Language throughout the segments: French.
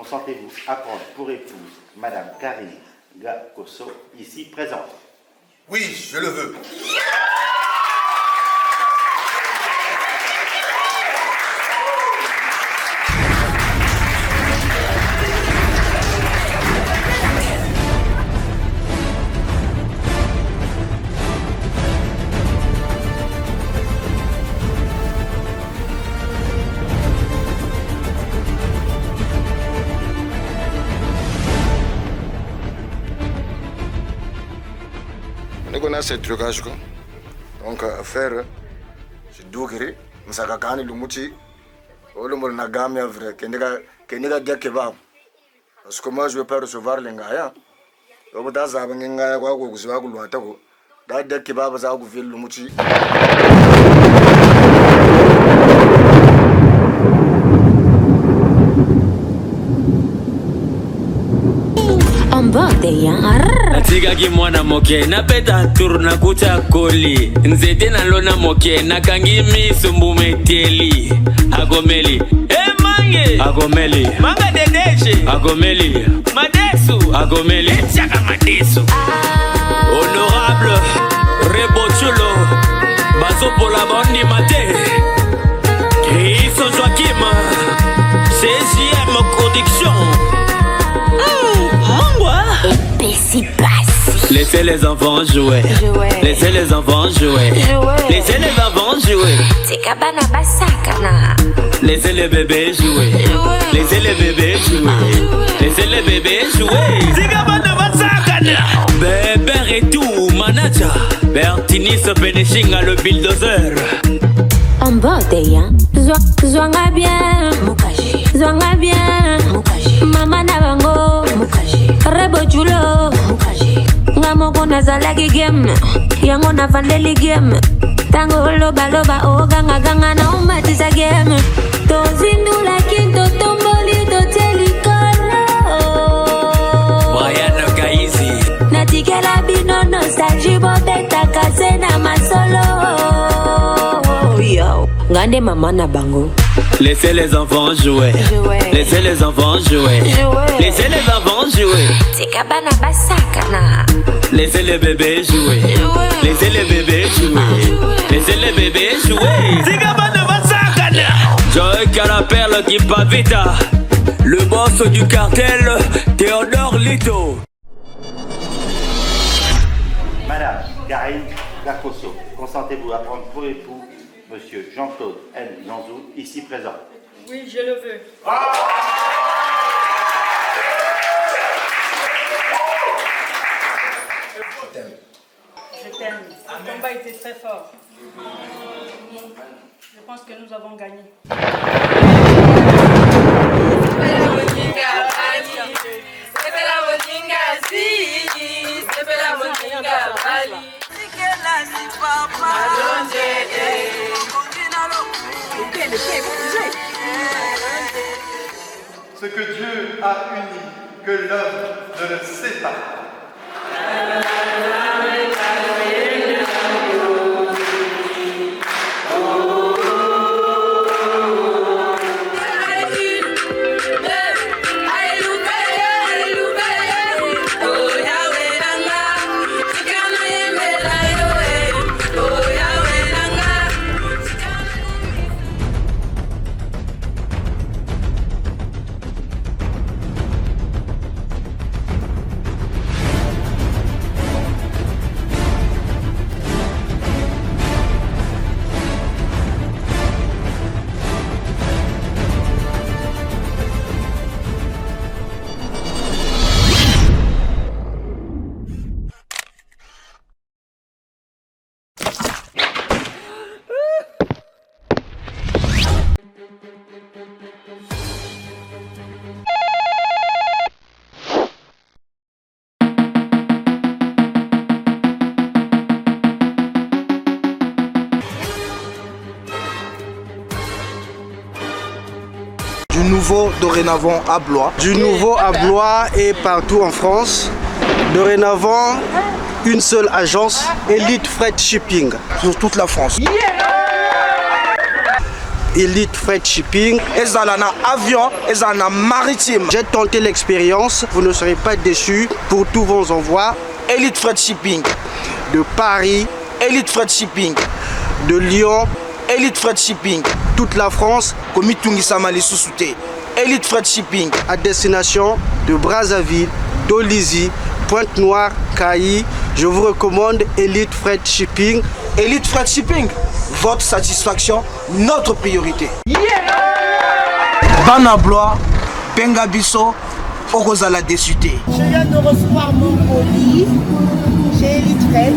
consentez-vous à prendre pour épouse Madame Karine Gakoso, ici présente? Oui, je le veux. C'est trucage quoi. Donc faire c'est dougri msakakani lumuti olumol na gamme vrai kenega dia kebab parce que moi je veux pas recevoir les ngaya donc daza ngaya kwa kuziwa kulwata ko da dia kebab za ku vil lumuti. Natigaki mwana moke na peta tour na kuta koli nzete na lona moke na kangi miso mbumeteli agomeli mange agomeli manga dedeche agomeli madesu agomeli chaka madesu honorable Rebochulo bazo pola bandi mate Iso Joachim CJM production. Laissez les enfants jouer. Laissez les enfants jouer. Laissez les enfants jouer. Laissez les bébés jouer. Laissez les bébés jouer. Laissez les bébés jouer. Bébé et tout, manager. Bertinis finishing à le bulldozer. En bordé, Zwanga bien. Zwanga bien. Mama Nabango. Rebochulo. Ngamoko nazalaki game yango na vandeli game tango loba loba oganga ganga na umatisa game tozindula kinto tomboli totelikolo Brian Kaizi natikela bino nostalgie bobeta kase na masolo yo ngande mama na bango. Laissez les enfants jouer. Laissez les enfants jouer. Laissez les enfants jouer. Laissez les bébés jouer. Laissez les bébés jouer. Laissez les bébés jouer. Joy Calaperle qui pavita. Le boss du cartel, Théodore Lito. Madame Karine Gakoso, consentez-vous à prendre pour époux Monsieur Jean-Claude N. Lanzou, ici présent? Oui, je le veux. Je t'aime. Le combat était très fort. Je pense que nous avons gagné. Ce que Dieu a uni, que l'homme ne le sépare pas. Du nouveau dorénavant à Blois. Du nouveau à Blois et partout en France. Dorénavant, une seule agence, Elite Freight Shipping, sur toute la France. Elite Freight Shipping. ezala na avion, ezala na maritime. J'ai tenté l'expérience, vous ne serez pas déçus pour tous vos envois. Elite Freight Shipping. De Paris, Elite Freight Shipping. de Lyon, Elite Freight Shipping. toute la France, Komitungisama lisusu te. Elite Freight Shipping. à destination de Brazzaville, d'Olizy, Pointe-Noire, Cailly. Je vous recommande Elite Freight Shipping. Elite Freight Shipping. Votre satisfaction, notre priorité. Bana Blois, Pengabiso, Okozala Desute. Je viens de recevoir mon colis chez Elite Freight.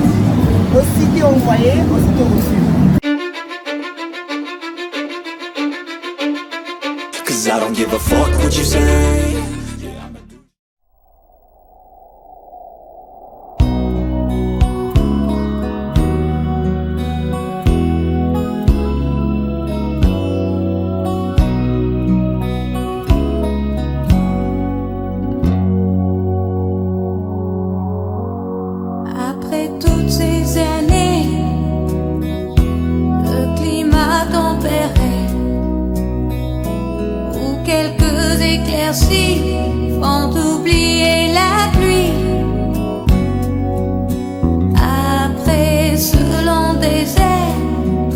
Aussitôt envoyé, aussitôt reçu. Cause I don't give a fuck what you say. Après toutes ces années, le climat tempéré, où quelques éclaircies font oublier la pluie. Après ce long désert,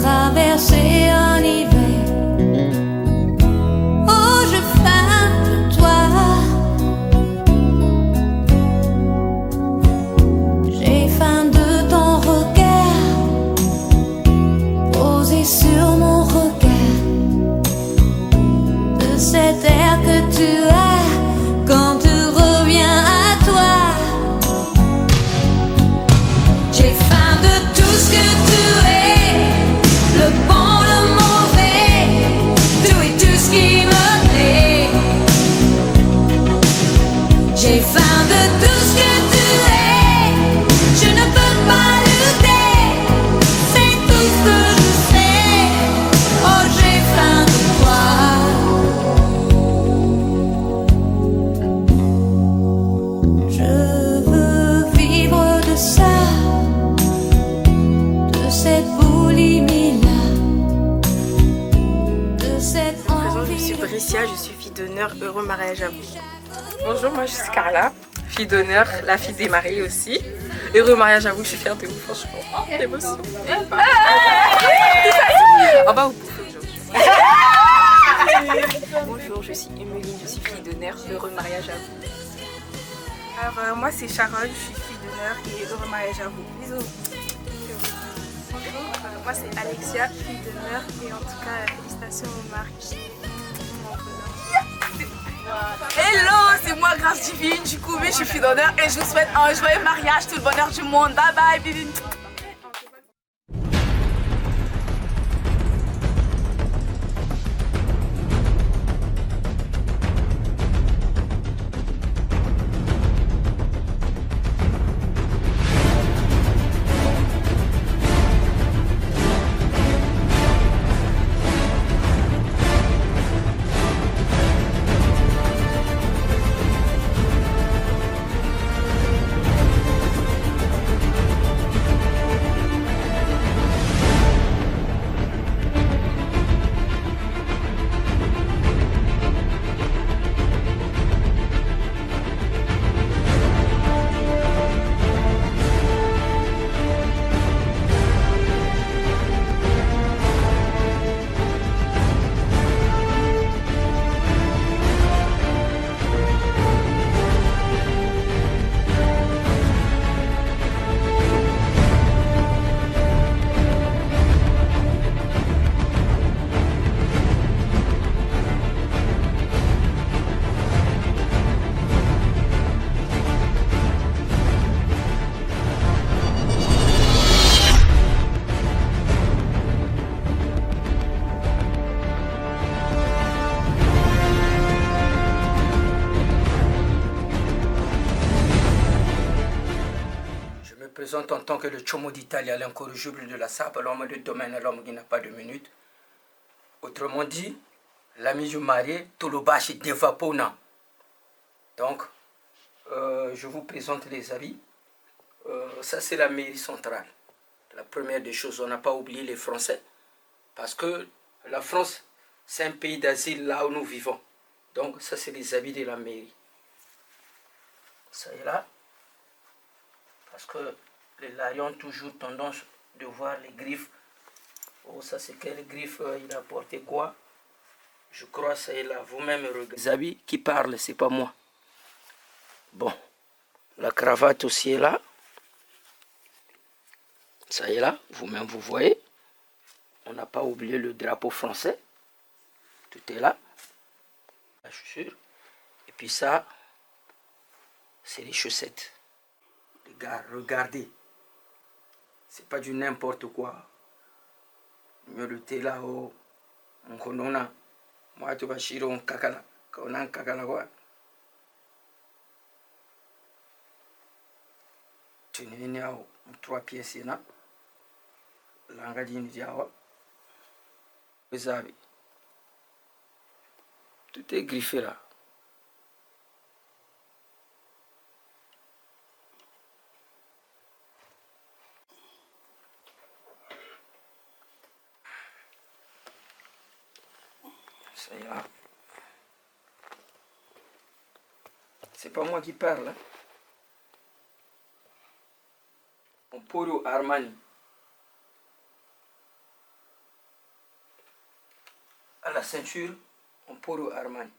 traverser un hiver. Oh, je faim de toi. J'ai faim de ton regard, posé sur mon regard, de cet air que tu as quand tu reviens à toi. J'ai faim de tout ce que tu es, le bon, le mauvais, tout et tout ce qui me plaît. J'ai faim de tout ce que tu es, je ne peux pas lutter, c'est tout ce que je sais. Oh, j'ai faim de toi. Je veux vivre de ça, de cette boulimie-là, de cette Je suis Bricia, je suis fille d'honneur, heureux mariage à vous. Bonjour, moi je suis Carla, fille d'honneur, la fille des mariés aussi. Heureux mariage à vous, je suis fière de vous, franchement. Oh, l'émotion. On va vous bouffer aujourd'hui. Bonjour, je suis Emeline, je suis fille d'honneur, heureux mariage à vous. Alors, moi c'est Sharon, je suis fille d'honneur et heureux mariage à vous. Bisous. Bonjour, moi c'est Alexia, fille d'honneur et en tout cas félicitations au mari. Hello, c'est moi Grâce Divine, du coup, je suis fille d'honneur et je vous souhaite un joyeux mariage, tout le bonheur du monde. Bye bye, bibi. présente en tant que le Chomo d'Italia, l'incorrigible de la Sable, l'homme de domaine, l'homme qui n'a pas de minute. Autrement dit, l'ami du marié, Tolobashi Devapona. Donc, je vous présente les habits. Ça, c'est la mairie centrale. La première des choses, on n'a pas oublié les Français, parce que la France C'est un pays d'asile là où nous vivons. Donc ça c'est les habits de la mairie. Ça est là. Parce que les larions ont toujours tendance de voir les griffes. Oh, ça c'est quelle griffe il a porté quoi? Je crois que ça est là. Vous-même regardez. Les habits qui parlent, c'est pas moi. Bon. La cravate aussi est là. Ça est là. Vous-même vous voyez. On n'a pas oublié le drapeau français. Tout est là. La chaussure. Et puis ça, c'est les chaussettes. Les gars, regardez. C'est pas du n'importe quoi. Le thé là haut. On connaît. Moi, tu vas chirer un kakala. On a un kakala quoi. Tu n'es pas 3 pièces là. L'engadine diawa. Vous avez. Tout est griffé là. Ça ira. C'est pas moi qui parle. Hein. Poro Armani. À la ceinture, on Poro Armani.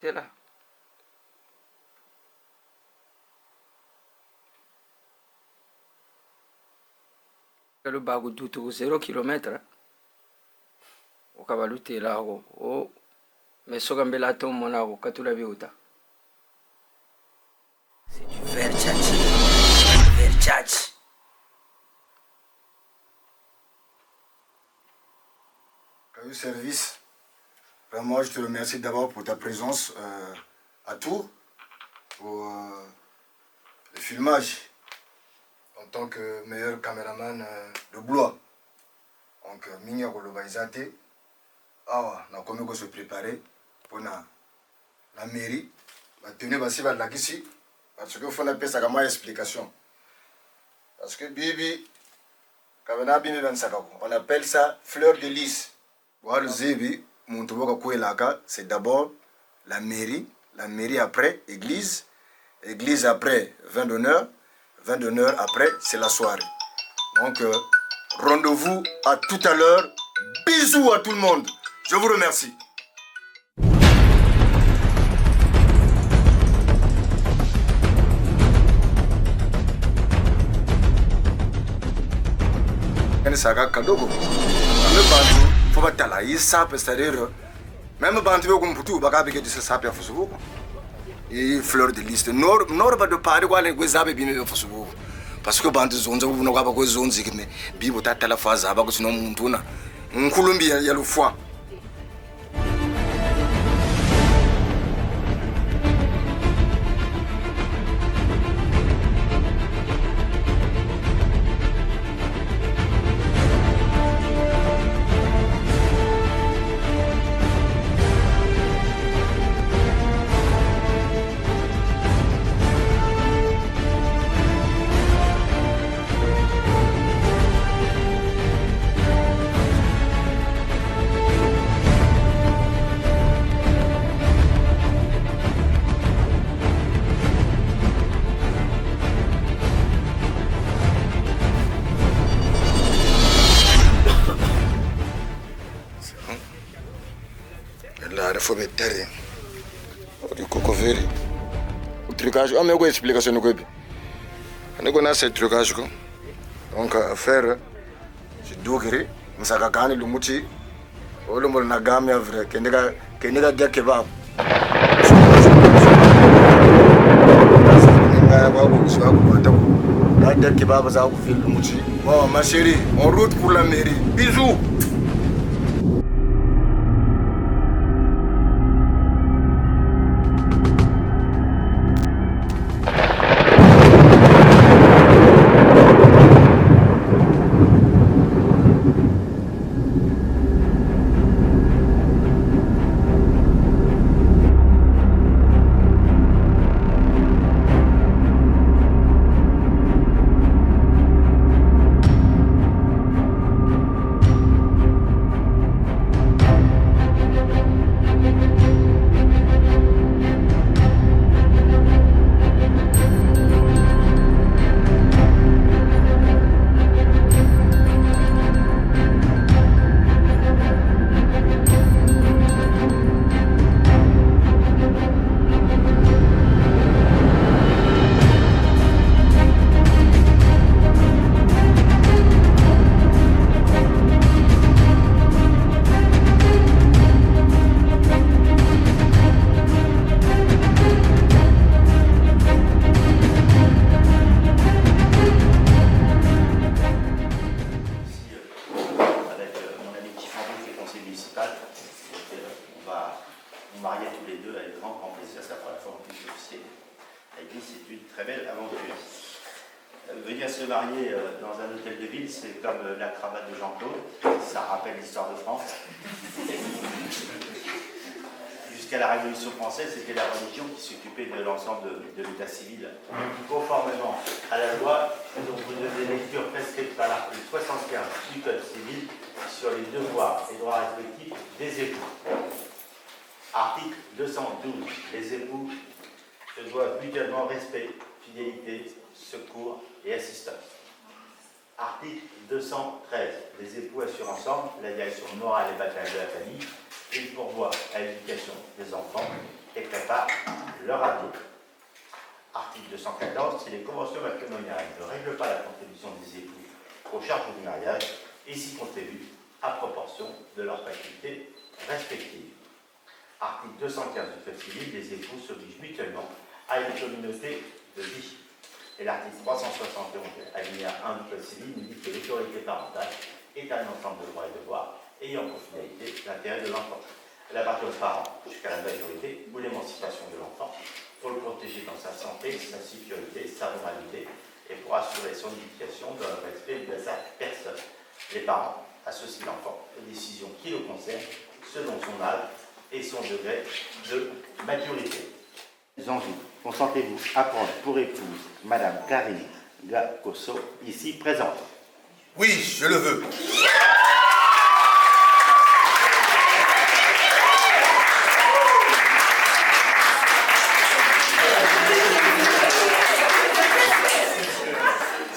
C'est là. Le bago tout 0 km. Au cavaluté là, oh, mais ce qu'on la tombe mon avo, quand tu l'as vu. C'est du Versace. Versace. Caillou Service, vraiment je te remercie d'abord pour ta présence à Tours, pour le filmage en tant que meilleur caméraman de Blois. Donc, Minya Kolobaizate, on a commencé à se préparer pour la mairie. On va tenir ici. Parce qu'il faut appeler ça comme une explication. Parce que Bibi, on appelle ça fleur de lys. C'est d'abord la mairie après église, église après vin d'honneur, vin d'honneur après c'est la soirée. Donc rendez-vous à tout à l'heure. Bisous à tout le monde. Je vous remercie. Saga kadogo ame bantu fo batala yisa pestarero même bantu be kumputu bakabe ke disa sapia fusubu et fleur de lys nord ba de pare kwa le kwezabe bime fusubu parce que bantu zonza ubuna kwaba kwezonzi kimi bibo tatala faza aba kusino muntu na nkulumbi ya lufwa. Il faut mettre terre. Du cocoveri. Le trucage, on a une explication. On a ce trucage. Donc, faire, c'est dougré. Mais ça gagne le mouti. On a gamme vrai. Qu'il n'y a pas kebab. Bon, ma chérie, en route pour la mairie. Bisous. stade. Donc, on va nous marier tous les deux avec grand plaisir. C'est la première fois en plus officielle. C'est une très belle aventure. Venir se marier dans un hôtel de ville, c'est comme la cravate de Jean-Claude, ça rappelle l'histoire de France. Jusqu'à la Révolution française, c'était la religion qui s'occupait de l'ensemble de l'état civil. Conformément à la loi, donc vous devez lecture prescrite par l'article 75 du Code civil sur les devoirs et droits respectifs des époux. Article 212. Les époux se doivent mutuellement respect, fidélité, secours et assistance. Article 213. Les époux assurent ensemble la direction morale et matérielle de la famille. Ils pourvoient à l'éducation des enfants et préparent leur avenir. Article 214. Si les conventions matrimoniales ne règlent pas la contribution des époux aux charges du mariage, ils y contribuent à proportion de leurs facultés respectives. Article 215 du Code civil. Les époux s'obligent mutuellement à une communauté de vie. Et l'article 371, alinéa 1 du Code civil, nous dit que l'autorité parentale est un ensemble de droits et devoirs ayant pour finalité l'intérêt de l'enfant. Elle appartient aux parents jusqu'à la majorité ou l'émancipation de l'enfant pour le protéger dans sa santé, sa sécurité, sa moralité et pour assurer son éducation dans le respect de sa personne. Les parents associent l'enfant aux décisions qui le concernent selon son âge et son degré de maturité. Zanzou, consentez-vous à prendre pour épouse Madame Karine Gakoso, ici présente? Oui, je le veux.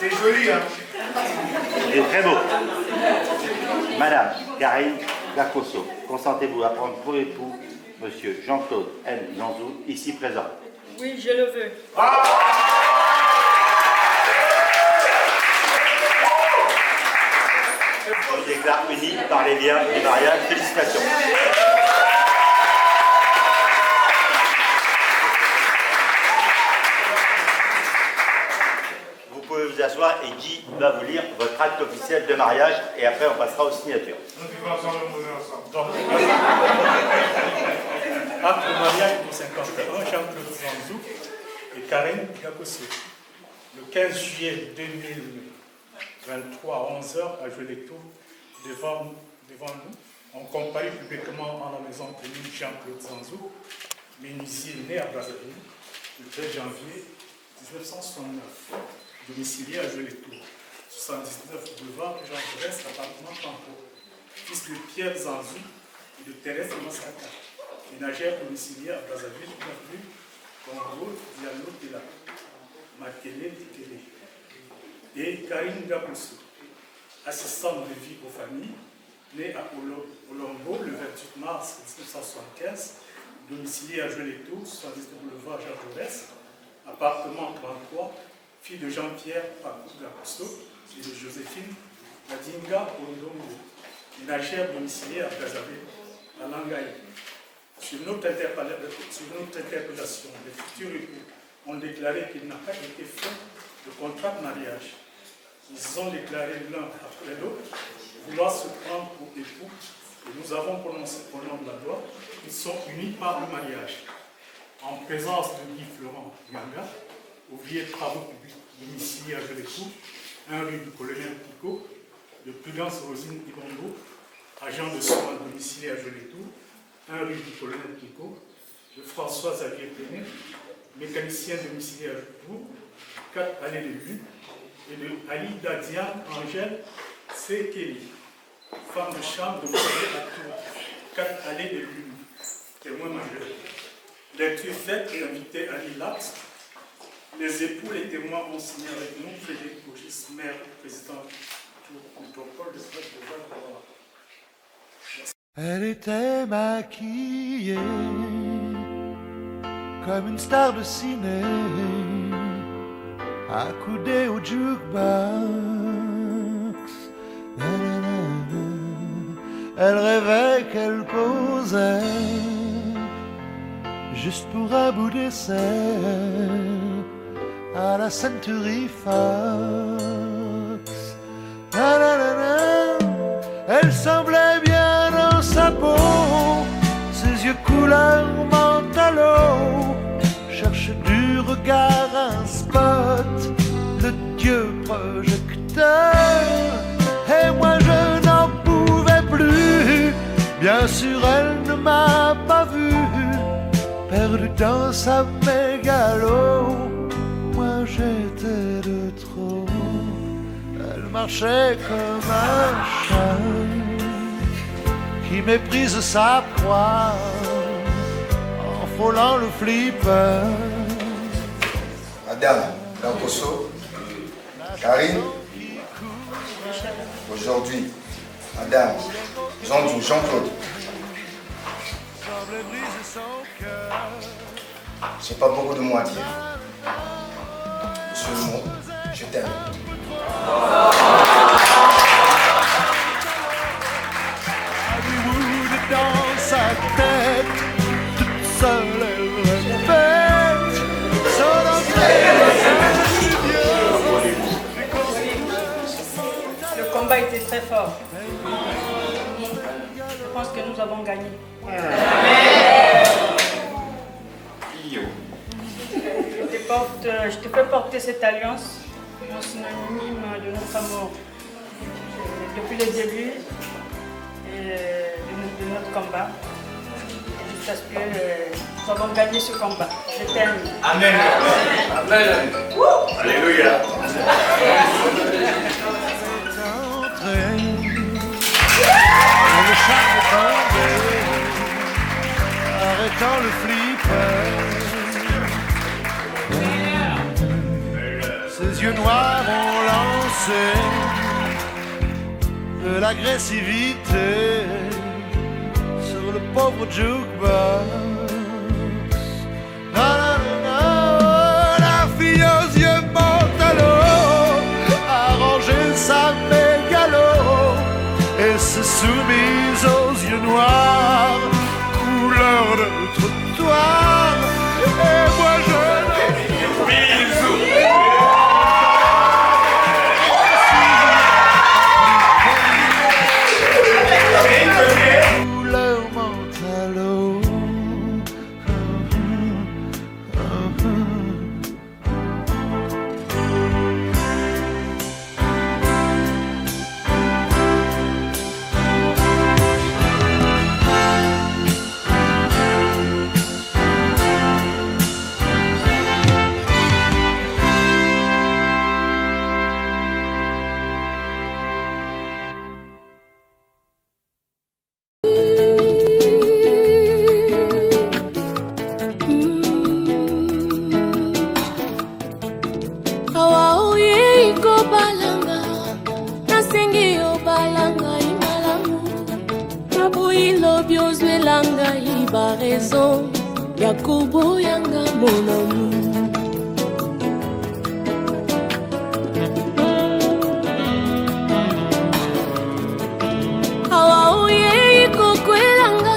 C'est joli, hein? C'est très beau. Madame Karine Gakoso, consentez-vous à prendre pour époux Monsieur Jean-Claude N. Zanzou, ici présent? Oui, je le veux. Je déclare unis par les liens du mariage. Félicitations. Vous pouvez vous asseoir et Guy va vous lire votre acte officiel de mariage et après on passera aux signatures. Acte de mariage pour 51, Jean-Claude Zanzou et Karine Gakoso. Le 15 juillet 2023 à 11h à Joué-les-Tours, devant nous, on comparit publiquement en la maison commune Jean-Claude Zanzou, menuisier né à Brazzaville, le 13 janvier 1969, domicilié à Joué-les-Tours, 79 boulevard Jean Jaurès, appartement Campo, fils de Pierre Zanzou et de Thérèse Massaka. Ménagère domiciliaire à Brazzaville, avenue Congo, Diallo Tela, Makele Tikele. Et Karine Gakoso, assistante de vie aux familles, née à Olombo le 28 mars 1975, domiciliée à Joué-les-Tours, 79 boulevard Jean Jaurès, appartement 33, fille de Jean-Pierre Pakou Gakoso et de Joséphine Madinga Ondongo, ménagère domiciliée à Brazzaville, à Langaï. Sur notre interpellation, les futurs époux ont déclaré qu'il n'a pas été fait de contrat de mariage. Ils ont déclaré l'un après l'autre vouloir se prendre pour époux et nous avons prononcé au nom de la loi qu'ils sont unis par le mariage. En présence de Guy Florent Ganga, ouvrier de travaux publics domicilié à Joué-les-Tours, 1 rue du colonel Pico, de Prudence Rosine Ibongo, agent de soins domicilié à Joué-les-Tours, 1 rue du colonel Pico, de François Xavier Pénet, mécanicien domicilié à Joué-les-Tours, 4 allées de Lune, et de Alida Diane Angèle C. Kelly, femme de chambre domiciliée à Tours, 4 allées de Lune, témoin majeur. Lecture faite et invité à l'ILAX. Les époux, les témoins ont signé avec nous, Frédéric Bogis, maire, président du protocole de Stade de Val. Elle était maquillée comme une star de ciné, accoudée au jukebox. Elle rêvait qu'elle causait juste pour un bout d'essai à la Century Fox. Elle semblait bien dans sa sa peau, ses yeux couleur mentalo, cherche du regard un spot, le Dieu projecteur. Et moi je n'en pouvais plus, bien sûr elle ne m'a pas vu, perdu dans sa mégalo. Moi j'étais de trop, elle marchait comme un chat qui méprise sa proie en frôlant le flipper. Madame Gamposo, Karine, aujourd'hui, Madame Jean-Claude. J'ai pas beaucoup de mots à dire. Ce mot, je t'aime. Dans sa tête, toute seule elle répète son Le combat était très fort. Je pense que nous avons gagné. Je te fais porter cette alliance en synonyme de notre amour depuis le début de notre combat, jusqu'à ce que nous avons gagné ce combat. Je t'aime. Amen. Amen. Alléluia. Le charme tombé, arrêtant le flipper. Ses yeux noirs ont lancé de l'agressivité sur le pauvre jukebox. La fille aux yeux mentalo a rangé sa mégalo et s'est soumise aux yeux noirs, couleur de trottoir. Et moi je raison, Yakobo Yanga mon amour. Awa oye ikoko elanga,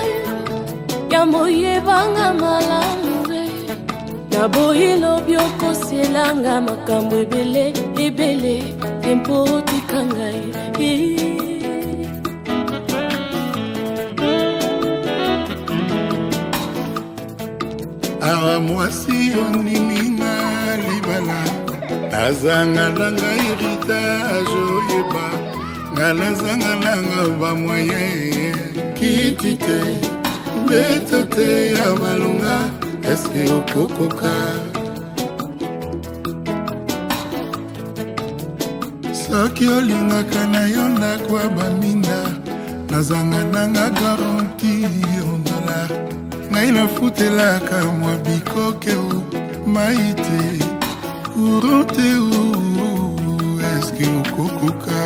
yamoye banga malambe. Naboyi lobi okoselanga makambo ebele ebele, tempo tikangai. Awa mwasi onininga libala azangalanga héritage oyeba ngalazangalanga bamwaye kitite betote ya malunga eske okokoka soki olingaka na yo ndako ya baminda nazangananga garanti ondola ngai nafutelaka mwa bikoke maite kurante eske okokoka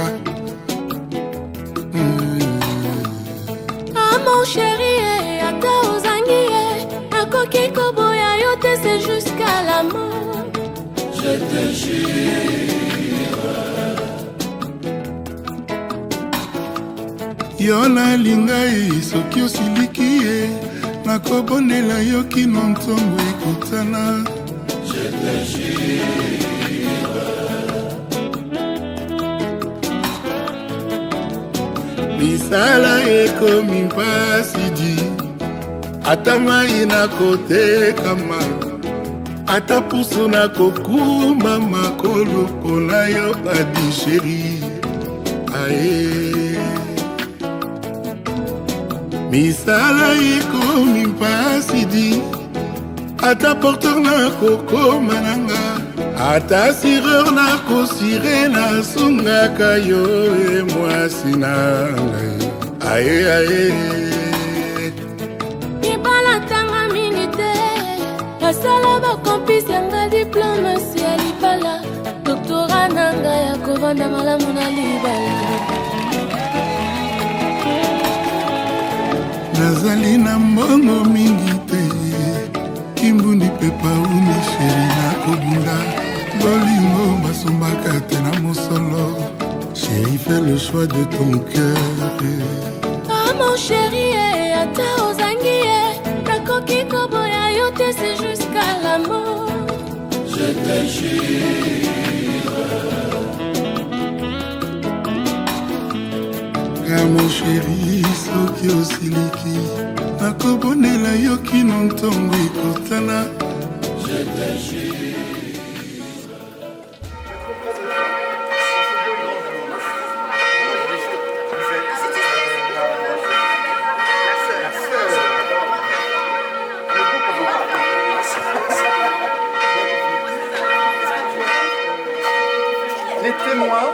Mon chéri, ata ozangi nakoki koboya yo te, c'est jusqu'à la mort. Je te jure yo nalinga ye soki osiliki ye nakobonela yo kino ntongo ekutana. Je te jure misala ekomi mpasi di ata mai nakotekama ata pusu nakokuma makolo mpona yo padi sheri aye misala ekomi mpasi di ata porteur nakokoma nanga ata sireur nakosire nasungaka yo e mwasi nangai aye aye libala tanga mingi te nasala bakompisi yanga diplome si ya libala doktora nanga ya kovanda malamu na libala nazali na mbongo mingi te kimbundi pepa uni sheri nakobunda bolingo basombaka te na mosolo chéri fais le choix de ton cœur ah mon chéri ata ozangi nakoki koboya yo te c'est jusqu'à la mort je te jure ah mon chéri soki osiliki nakobonela yo kino ntongo ekotana je te jure. Les témoins.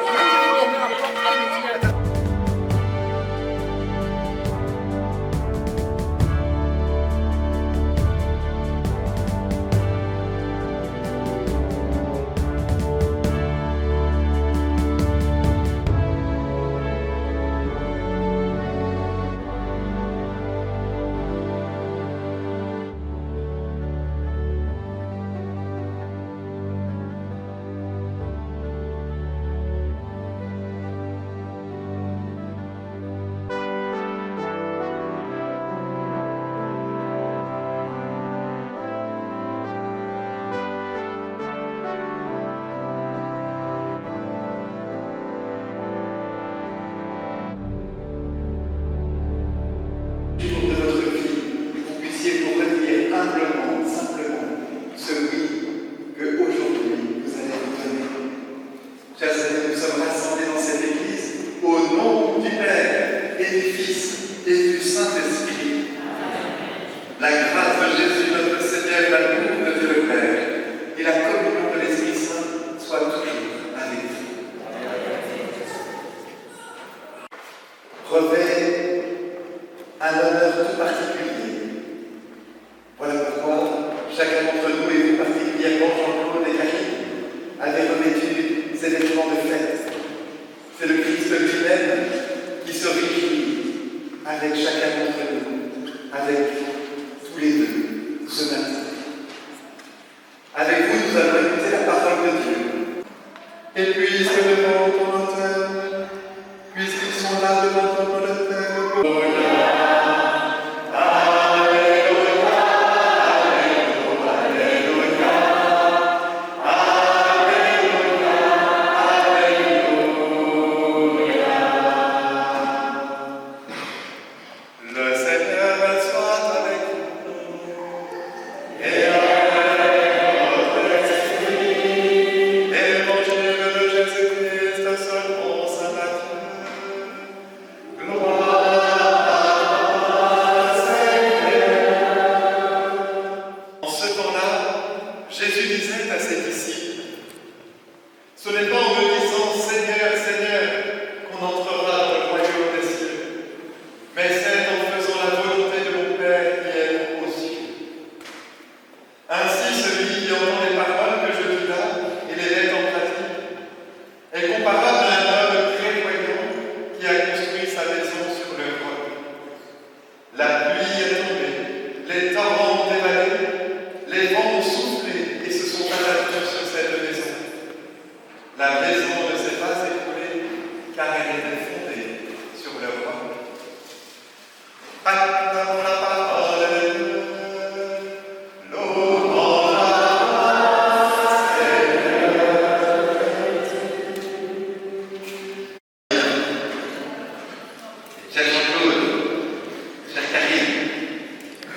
chère Karine,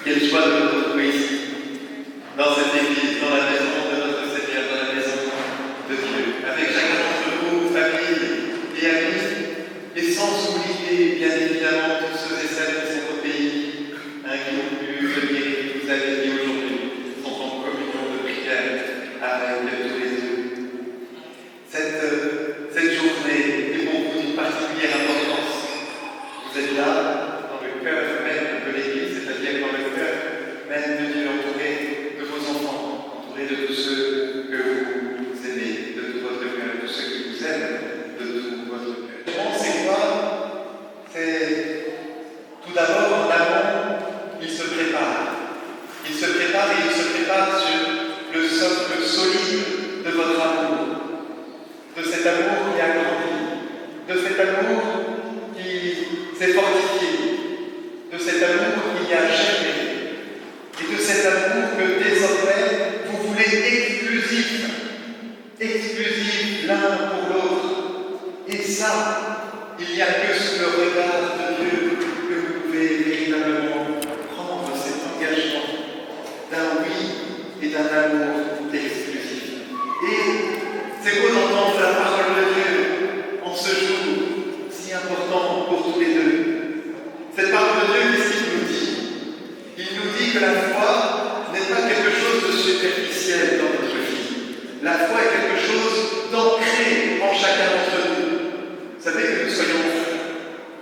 quelle joie de vous retrouver ici, dans cette église, dans la maison de notre Seigneur, dans la maison de Dieu, avec chacun d'entre vous, famille et amis, et sans oublier bien évidemment tous ceux et celles qui sont au pays, qui ont pu venir, qui vous avez dit aujourd'hui, sont en communion de prière avec tous les deux. Cette journée est pour vous d'une particulière importance. Vous êtes là, dans le cœur même de l'Église, c'est-à-dire dans le cœur même de Dieu, entouré de vos enfants, entouré de tous ceux que vous aimez, de tout votre cœur, de tous ceux qui vous aiment, de tout votre cœur. C'est quoi? C'est tout d'abord, en amont, il se prépare. Il se prépare et il se prépare sur le socle solide de votre amour. De cet amour qui a grandi, de cet amour qui s'est fortifié, de cet amour qui a germé, et de cet amour que désormais vous voulez exclusif l'un pour l'autre. Et ça, il n'y a que sous le regard de Dieu que vous pouvez véritablement prendre cet engagement d'un oui et d'un amour exclusif. Et c'est beau d'entendre la parole de Dieu en ce jour si important pour tous les deux. Cette parole de Dieu, qu'est-ce qu'il nous dit? Il nous dit que la foi n'est pas quelque chose de superficiel dans notre vie. La foi est quelque chose d'ancré en chacun d'entre nous. Vous savez, que nous soyons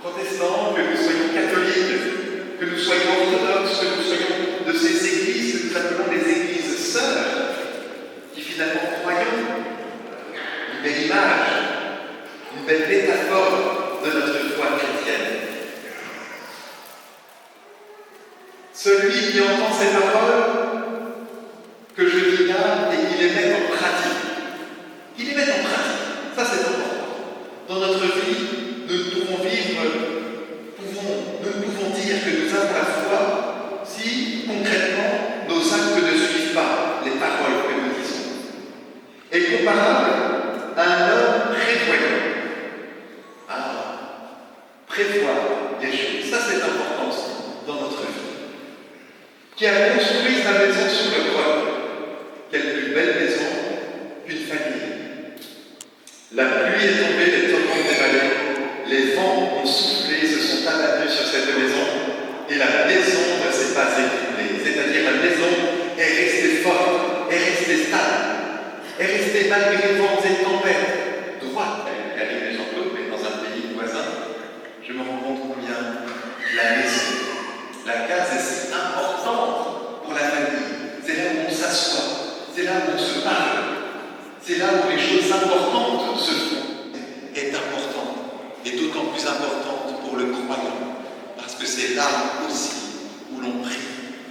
protestants, que nous soyons catholiques, que nous soyons orthodoxes, que nous soyons de ces églises que nous appelons les églises sœurs, qui finalement croyons, une belle image, une belle métaphore de notre foi chrétienne. Celui qui entend ces paroles que je dis là et qui les met en pratique. Qui les met en pratique, ça c'est important. Dans notre vie, nous ne pouvons dire que nous avons la foi si concrètement nos actes ne suivent pas les paroles que nous disons. Et comparable à un homme prévoyant. Prévoir des choses, ça c'est important aussi dans notre vie. Qui a construit sa maison sur le roc. Quelle plus belle maison qu'une famille. La pluie est tombée, les torrents dévalés, les vents ont soufflé, se sont abattus sur cette maison, et la maison ne s'est pas ébranlée. C'est-à-dire la maison est restée forte, est restée stable, est restée malgré vents et tempêtes, droite. Karine et Jean-Claude, mais dans un pays voisin, je me rends compte combien la maison, la case est si importante pour la famille. C'est là où on s'assoit, c'est là où on se parle, c'est là où les choses importantes se font. Est importante, et d'autant plus importante pour le croyant, parce que c'est là aussi où l'on prie.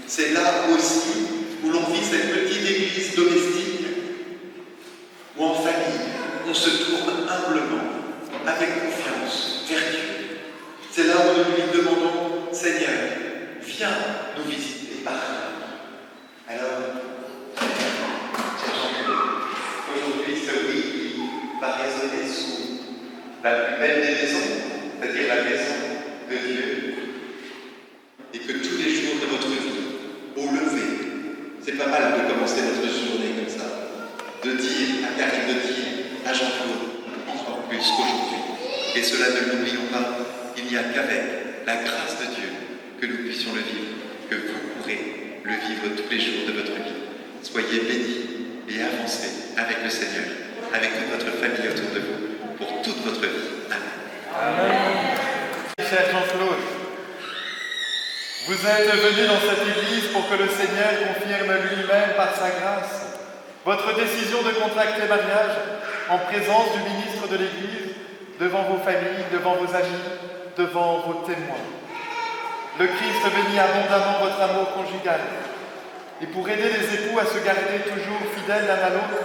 C'est là aussi où l'on vit cette petite église domestique, où en famille, on se tourne humblement, avec confiance, vers Dieu. C'est là où nous lui demandons, Seigneur, viens nous visiter par là. Alors, aujourd'hui, ce oui qui va résonner sous la plus belle des maisons, c'est-à-dire la maison de Dieu, et que tous les jours de votre vie, au lever, c'est pas mal de commencer notre journée comme ça, de dire à Karine, de dire à Jean-Claude, encore plus qu'aujourd'hui. Et cela, ne l'oublions pas, il n'y a qu'avec la grâce de Dieu que nous puissions le vivre, que vous pourrez le vivre tous les jours de votre vie. Soyez bénis et avancez avec le Seigneur, avec toute votre famille autour de vous, pour toute votre vie. Amen. Amen. Cher Jean-Claude, vous êtes venu dans cette église pour que le Seigneur confirme lui-même par sa grâce votre décision de contracter mariage en présence du ministre de l'église, devant vos familles, devant vos amis, devant vos témoins. Le Christ bénit abondamment votre amour conjugal. Et pour aider les époux à se garder toujours fidèles l'un à l'autre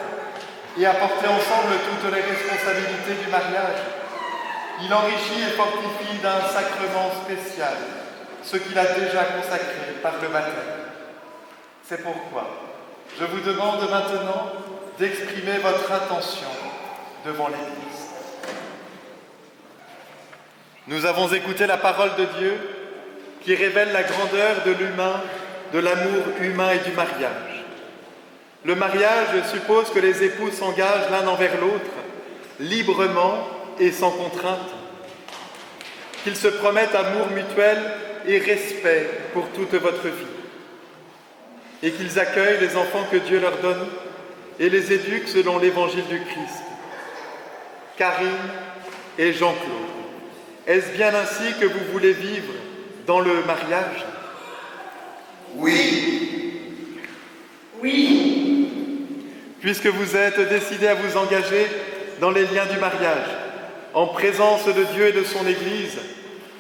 et à porter ensemble toutes les responsabilités du mariage, il enrichit et fortifie d'un sacrement spécial ce qu'il a déjà consacré par le baptême. C'est pourquoi je vous demande maintenant d'exprimer votre intention devant l'Église. Nous avons écouté la parole de Dieu qui révèle la grandeur de l'humain, de l'amour humain et du mariage. Le mariage suppose que les époux s'engagent l'un envers l'autre, librement et sans contrainte, qu'ils se promettent amour mutuel et respect pour toute votre vie, et qu'ils accueillent les enfants que Dieu leur donne et les éduquent selon l'évangile du Christ. Karine et Jean-Claude, est-ce bien ainsi que vous voulez vivre dans le mariage? Oui. Oui. Puisque vous êtes décidés à vous engager dans les liens du mariage, en présence de Dieu et de son Église,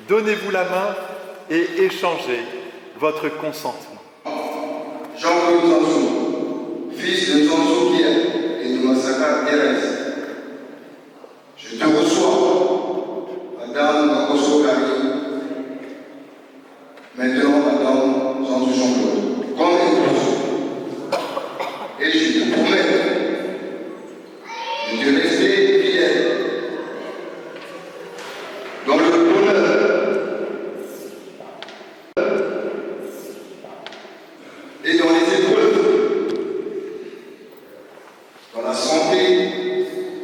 donnez-vous la main et échangez votre consentement. Jean-Claude Zanzou, fils de Zanzou Pierre et de Massaka Thérèse, je te reçois, Madame Makoso Karine, maintenant Madame Zanzou Jean-Claude, comme épouse. Et je te promets de te rester fidèle dans le bonheur et dans les épreuves, dans la santé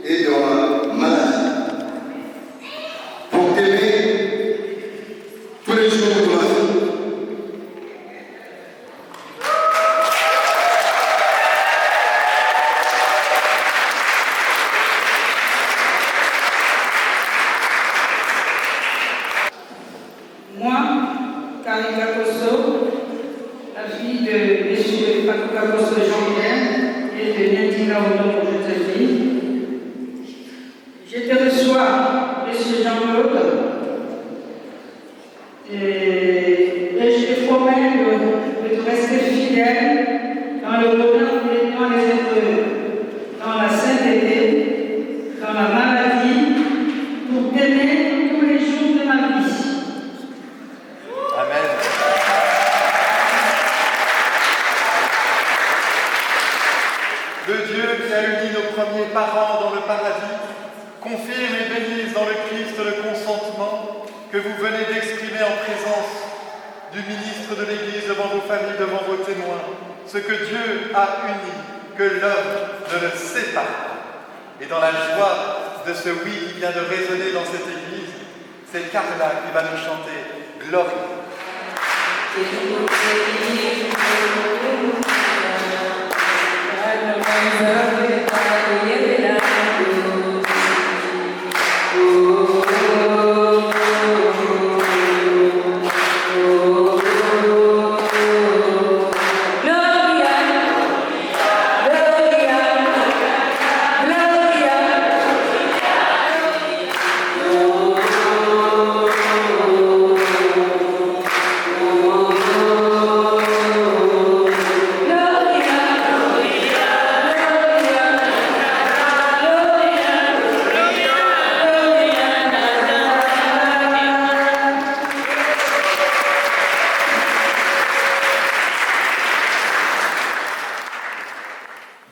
et dans la maladie, pour t'aimer tous les jours de ma vie. Moi, Karine Kakoso, la fille de M. Kakoso Jean-Pierre et de Nadina Odon Joséphine, je te reçois, M. Jean-Claude, et je te promets de te rester fidèle dans le bonheur et dans les épreuves, dans la sainteté, dans la maladie, pour t'aimer tous les jours de ma vie. Amen. Le Dieu qui a uni nos premiers parents dans le paradis confirme et bénisse dans le Christ le consentement que vous venez d'exprimer en présence du ministre de l'Église devant vos familles, devant vos témoins. Ce que Dieu a uni, que l'homme ne le sépare pas. Et dans la joie de ce oui qui vient de résonner dans cette Église, c'est Carla qui va nous chanter Glorie.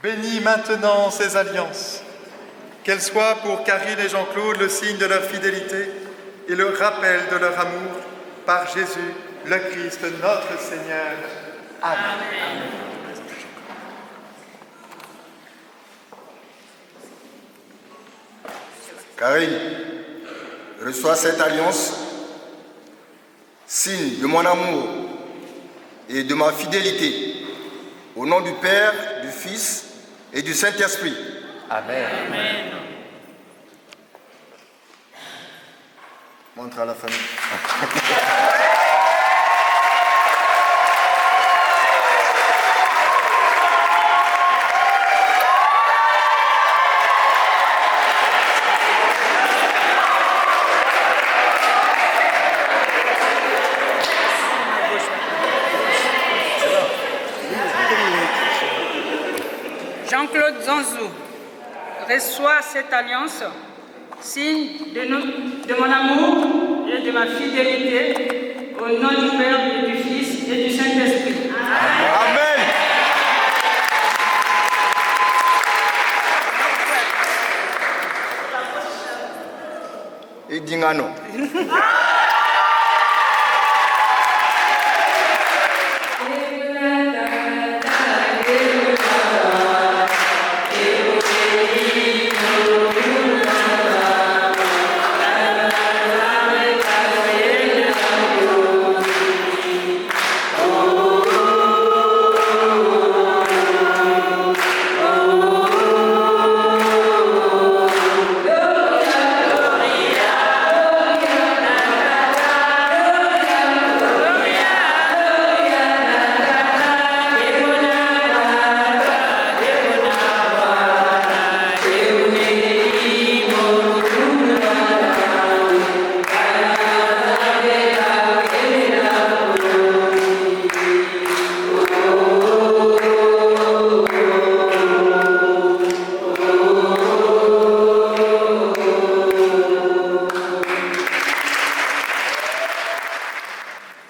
Bénis maintenant ces alliances, qu'elles soient pour Karine et Jean-Claude le signe de leur fidélité et le rappel de leur amour par Jésus, le Christ, notre Seigneur. Amen. Karine, reçois cette alliance, signe de mon amour et de ma fidélité, au nom du Père, du Fils et du Saint-Esprit. Amen. Amen. Montre à la famille. Jean-Claude Zanzou reçoit cette alliance, signe de mon amour et de ma fidélité, au nom du Père et du Fils et du Saint-Esprit. Amen. Et Dingano.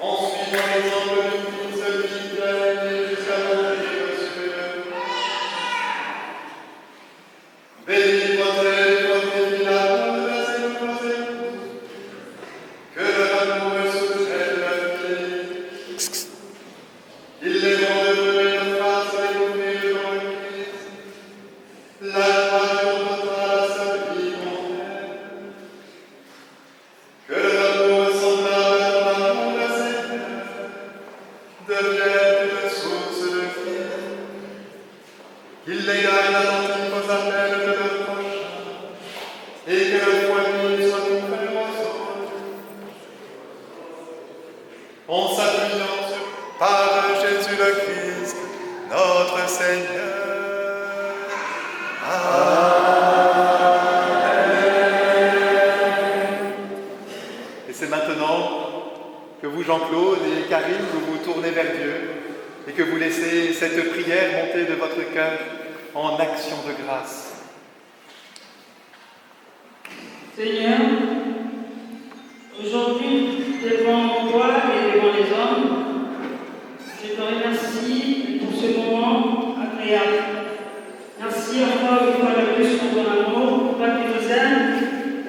en suivant l'exemple du Fils fidèle jusqu'à mourir sur eux. Béni soit-elle, votre l'amour de la Sainte que leur amour soutienne leur vie. Ils les vont de leur face à écouter dans le Christ, la joie de notre sa vie mondaine. Que leur amour semblable à ton amour, le Seigneur, devienne une source de vie. Qu'ils les gardent attentifs aux appels de leur prochain, et que leur foyer soit ouvert aux autres. En s'appuyant par Jésus le Christ, notre Seigneur. Amen. Et c'est maintenant que vous, Jean-Claude et Karine, vous vous tournez vers Dieu et que vous laissez cette prière monter de votre cœur en action de grâce. Seigneur, aujourd'hui, devant toi et devant les hommes, je te remercie pour ce moment agréable. Merci encore une fois de plus pour ton amour, toi qui nous aimes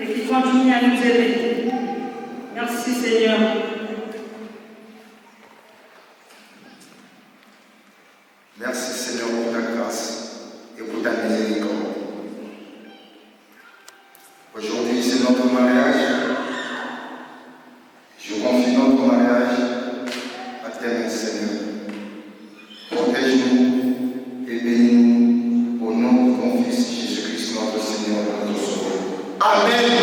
et qui continue à nous aider. Merci Seigneur. Merci Seigneur pour ta grâce et pour ta miséricorde. Aujourd'hui, c'est notre mariage. Je confie notre mariage à tes mains, Seigneur. Protège-nous et bénis-nous au nom de ton Fils Jésus-Christ, notre Seigneur et notre Sauveur. Amen.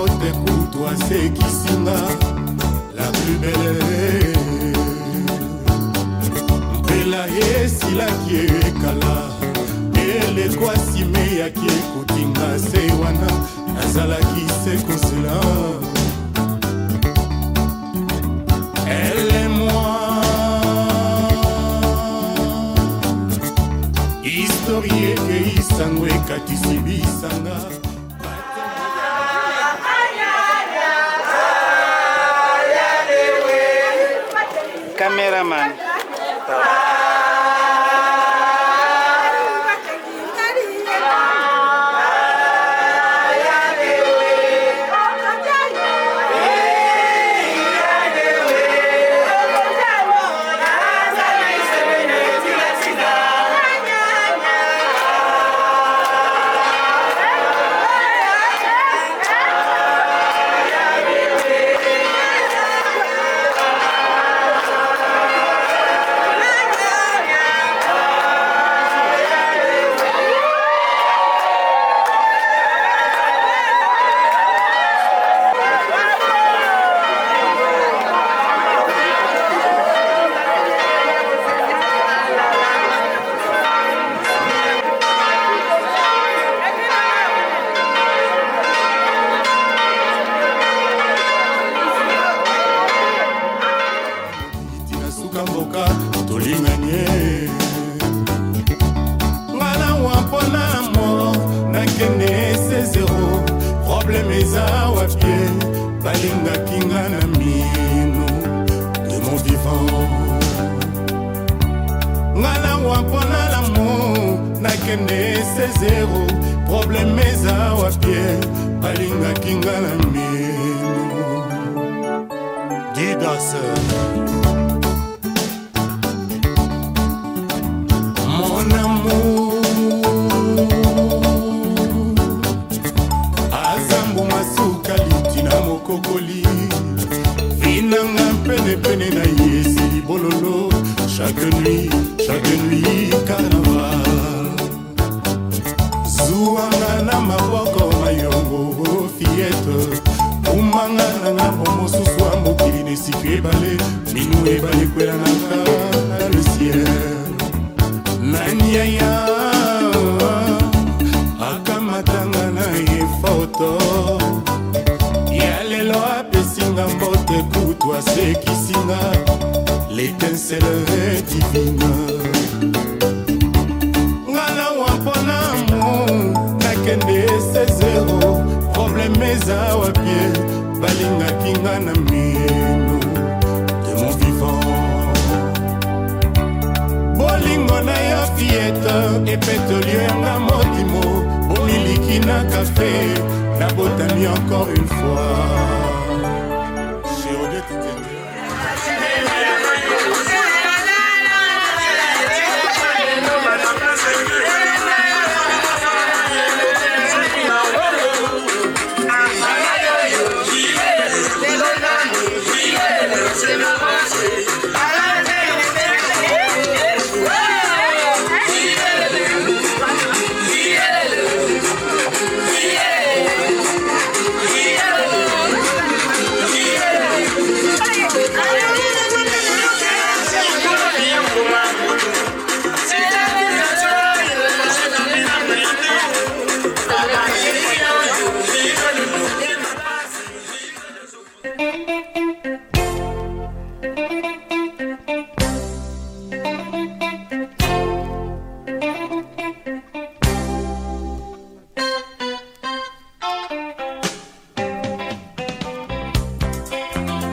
mbote kutwa sekisinga la plus belle mpela esilaki ekala elekwasi meyaki ekotinga se wana nazalaki se kosela elle et moi historie ekeisango ekatisi bisanga Cameraman.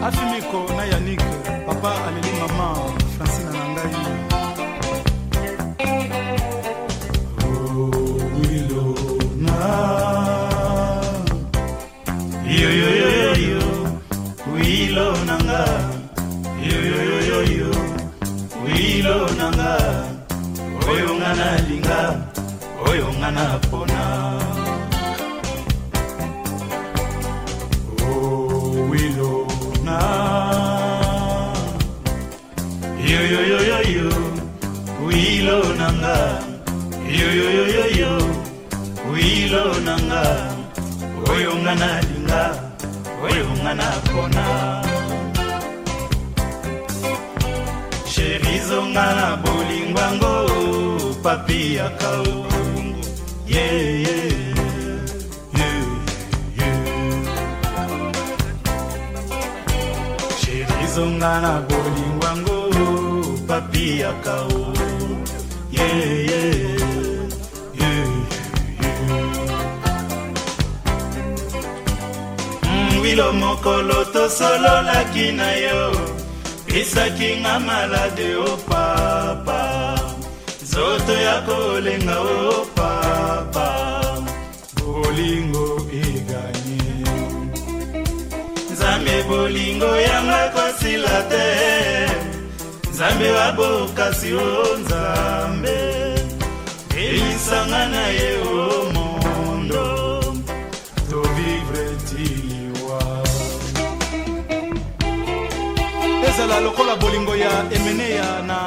Afimiko na Yannick, papa aleli maman Francine Nangai. Oh, Willow, na. Yo, yo, yo, yo, yo. Willow, nanga. Yo, yo, yo, yo, yo. Willow, nanga. Oyo ngana linga. Oyo ngana pona. Yo yo yo yo yo, Willow nanga. Yo yo yo yo yo, Willow nanga. Oyo ngana linga. nga na pona sheri zonga na bolingwango papi ya kaungu yeah, yeah. Zonga na bolingwango papi ya kao yeah yeah yeah yeah wilo mokolo to solo la kina yo pisa kinga malade o papa zoto ya kolenga o papa bolingo iganye Nzambe bolingo yanga kosila te Nzambe wabokasi o Nzambe Elisanga na ye o mondo To vivre tiliwa Ezala lokola bolingo ya emene ya na